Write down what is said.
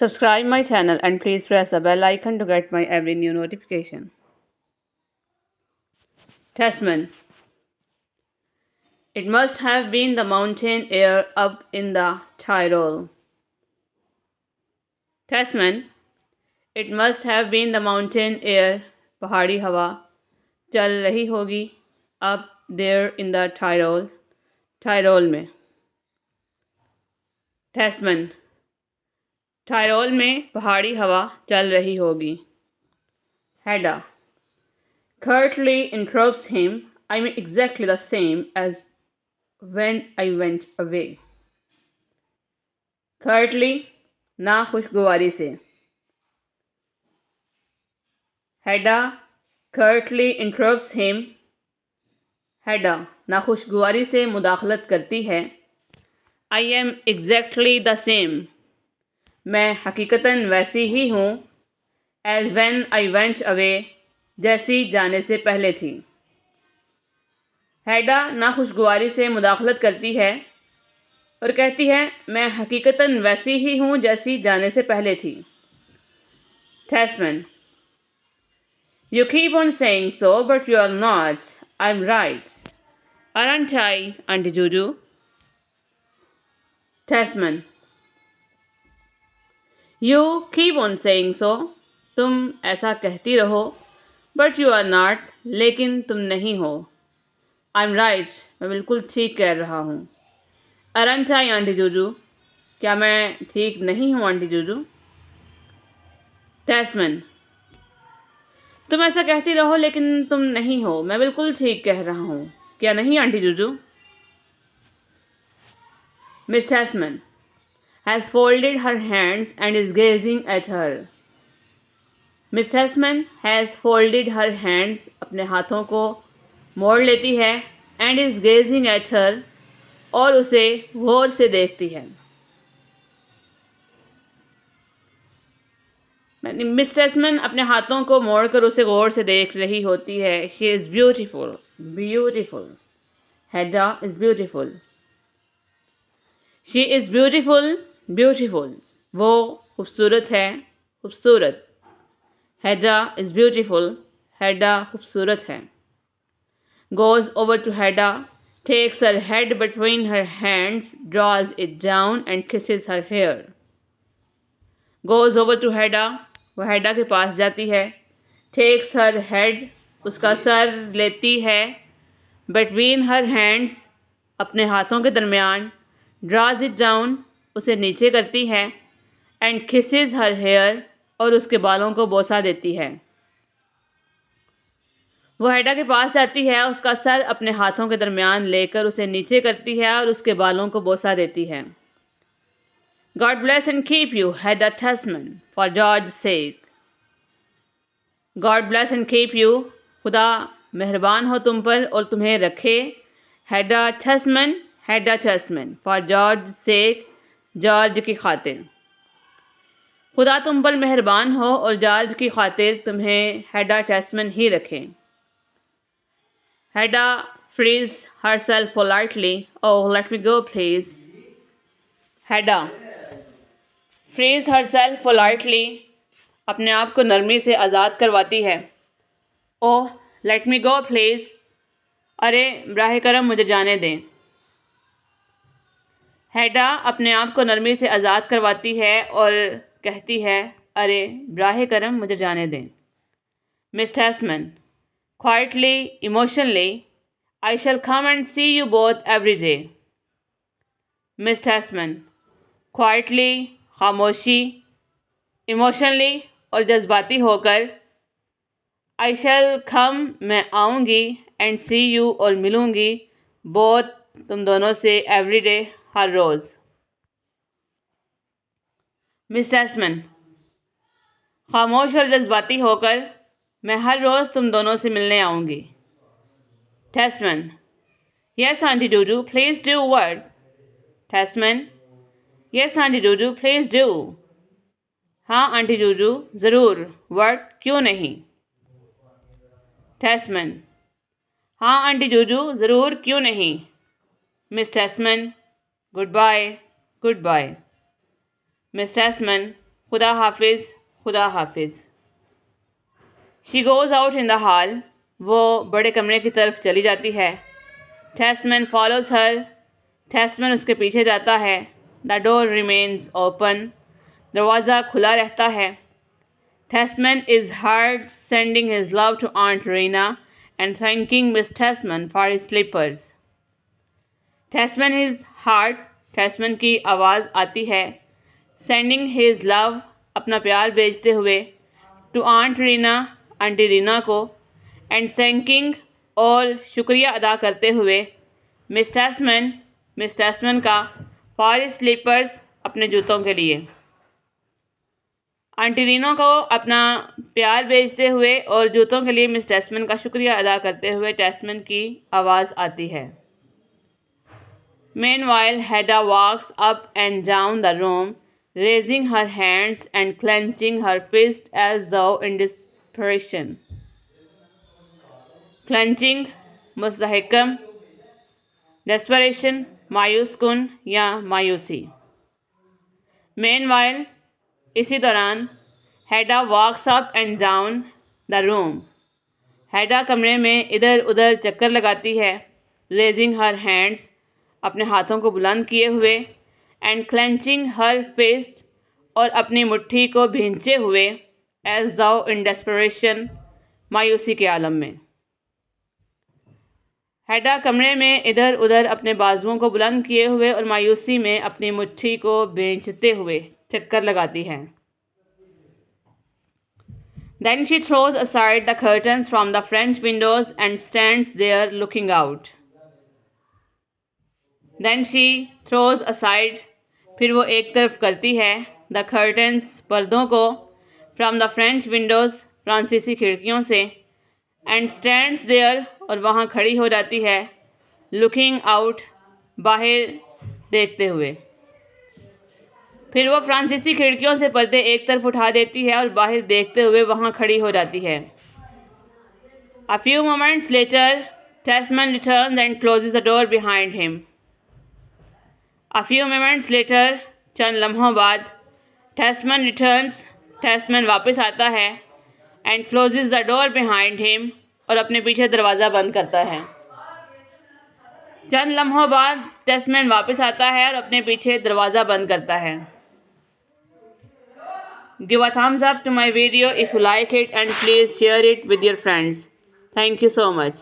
Subscribe my channel and please press the bell icon to get my every new notification. Tasman. It must have been the mountain air up in the Tyrol. Tasman. It must have been the mountain air, पहाड़ी हवा, चल रही होगी, up there in the Tyrol, Tyrol में. Tasman. Tyrol में पहाड़ी हवा चल रही होगी. Hedda. Curtly interrupts him, I mean exactly the same as when I went away. Curtly, ना खुशगवारी से. Hedda curtly interrupts him. Hedda ना खुशगवारी से मुदाखलत करती है. I am exactly the same. मैं हकीकतन वैसी ही हूँ. As when I went away. जैसी जाने से पहले थी. हैडा नाखुशगवारी से मुदाखलत करती है और कहती है मैं हकीकतन वैसी ही हूँ जैसी जाने से पहले थी. Tasman. You keep on saying so, but you are not. I'm right. Aren't I, Auntie Juju? Tasman. You keep on saying so. तुम ऐसा कहती रहो. But you are not. लेकिन तुम नहीं हो. I'm right. मैं बिल्कुल ठीक कह रहा हूँ. Aren't I, Auntie Juju? क्या मैं ठीक नहीं हूँ आंटी जूजू? Tasman. तुम ऐसा कहती रहो लेकिन तुम नहीं हो. मैं बिल्कुल ठीक कह रहा हूँ. क्या नहीं aunty Juju? Miss Tasman has folded her hands and is gazing at her. Miss Tasman has folded her hands. अपने हाथों को मोड़ लेती है. And is gazing at her. और उसे गौर से देखती है. मिस टेस्मन अपने हाथों को मोड़कर उसे गौर से देख रही होती है. She is beautiful. Beautiful. हैडा is beautiful. She is beautiful. Beautiful. वो खूबसूरत है. खूबसूरत. हैडा इज़ ब्यूटीफुल. हैडा खूबसूरत है. Goes over to Hedda, takes her head between her hands, draws it down and kisses her hair. Goes over to Hedda, वो हैडा के पास जाती है. Takes her head, उसका सर लेती है. Between her hands, अपने हाथों के दरमियान. Draws it down, उसे नीचे करती है. And kisses her hair, और उसके बालों को बोसा देती है. वो हैडा के पास जाती है. उसका सर अपने हाथों के दरमियान लेकर उसे नीचे करती है और उसके बालों को बोसा देती है. God bless and keep you, Hedda Tasman, for George's sake. God bless and keep you. खुदा मेहरबान हो तुम पर और तुम्हें रखे. Hedda Tasman, Hedda Tasman, for George's sake, George की खातिर. खुदा तुम पर मेहरबान हो और जॉर्ज की खातिर तुम्हें हैडा टेस्मन ही रखे. Hedda frees herself politely. Oh, let me go, please. Hedda frees herself politely. अपने आप को नरमी से आज़ाद करवाती है. Oh, let me go, please. अरे बराह करम मुझे जाने दें. हैडा अपने आप को नरमी से आज़ाद करवाती है और कहती है अरे बराह करम मुझे जाने दें. Miss Tasman. Quietly, emotionally, I shall come and see you both every day. Miss Tasman. Quietly, खामोशी, emotionally और जज्बाती होकर. I shall come, मैं आऊँगी, and see you और मिलूँगी, both तुम दोनों से every day, हर रोज़. Miss Tasman. खामोश और जज्बाती होकर मैं हर रोज़ तुम दोनों से मिलने आऊँगी. Tasman. Yes, Auntie Juju, please do what? Tasman. Yes, Auntie Juju, please do. हाँ आंटी जूजू ज़रूर. What? क्यों नहीं? Tasman. हाँ आंटी जूजू ज़रूर क्यों नहीं? Miss Tasman. Goodbye. Goodbye. Miss Tasman. खुदा हाफिज़, खुदा हाफिज़। She goes out in the hall, वो बड़े कमरे की तरफ चली जाती है। टेस्टमैन फॉलोज़ हर, टेस्टमैन उसके पीछे जाता है। द डोर रिमेन्स ओपन, दरवाज़ा खुला रहता है। Testman is heard sending his love to aunt Reena and thanking Miss Testman for his slippers. Testman is hard, Testman की आवाज़ आती है। सेंडिंग हिज लव, अपना प्यार भेजते हुए। To aunt Reena, aunty Reena को। एंड थैंकिंग, और शुक्रिया अदा करते हुए। मिस टेस्टमैन का। फॉर हिज स्लीपर्स, अपने जूतों के लिए। आंटी रीना को अपना प्यार भेजते हुए और जूतों के लिए मिस टेस्टमैन का शुक्रिया अदा करते हुए टेस्टमैन की आवाज़ आती है। Meanwhile, Hedda walks up and down the room, raising her hands and clenching her fist as though in desperation. Clenching, मुस्तहकम, desperation, मायूस कुन या मायूसी। Meanwhile, इसी दौरान, Hedda walks up and down the room. Hedda कमरे में इधर उधर चक्कर लगाती है। Raising her hands, अपने हाथों को बुलंद किए हुए। एंड क्लेंचिंग हर फिस्ट, और अपनी मुट्ठी को भींचे हुए। एज दाउ इन डेस्परेशन, मायूसी के आलम में। हेडा कमरे में इधर उधर अपने बाजुओं को बुलंद किए हुए और मायूसी में अपनी मुट्ठी को भींचते हुए चक्कर लगाती है। Then she throws aside the curtains from the French windows and stands there looking out. Then she throws aside, फिर वो एक तरफ करती है। The curtains, पर्दों को। From the French windows, फ्रांसीसी खिड़कियों से। And stands there, और वहाँ खड़ी हो जाती है। Looking out, बाहर देखते हुए। फिर वो फ्रांसीसी खिड़कियों से पर्दे एक तरफ उठा देती है और बाहर देखते हुए वहाँ खड़ी हो जाती है। A few moments later, Tasman returns and closes the door behind him. A few moments later, चंद लम्हों बाद, Tasman returns, Tasman वापस आता है। And closes the door behind him, और अपने पीछे दरवाज़ा बंद करता है। चंद लम्हों बाद Tasman वापस आता है और अपने पीछे दरवाज़ा बंद करता है। Give a thumbs up to my video if you like it and please share it with your friends. Thank you so much.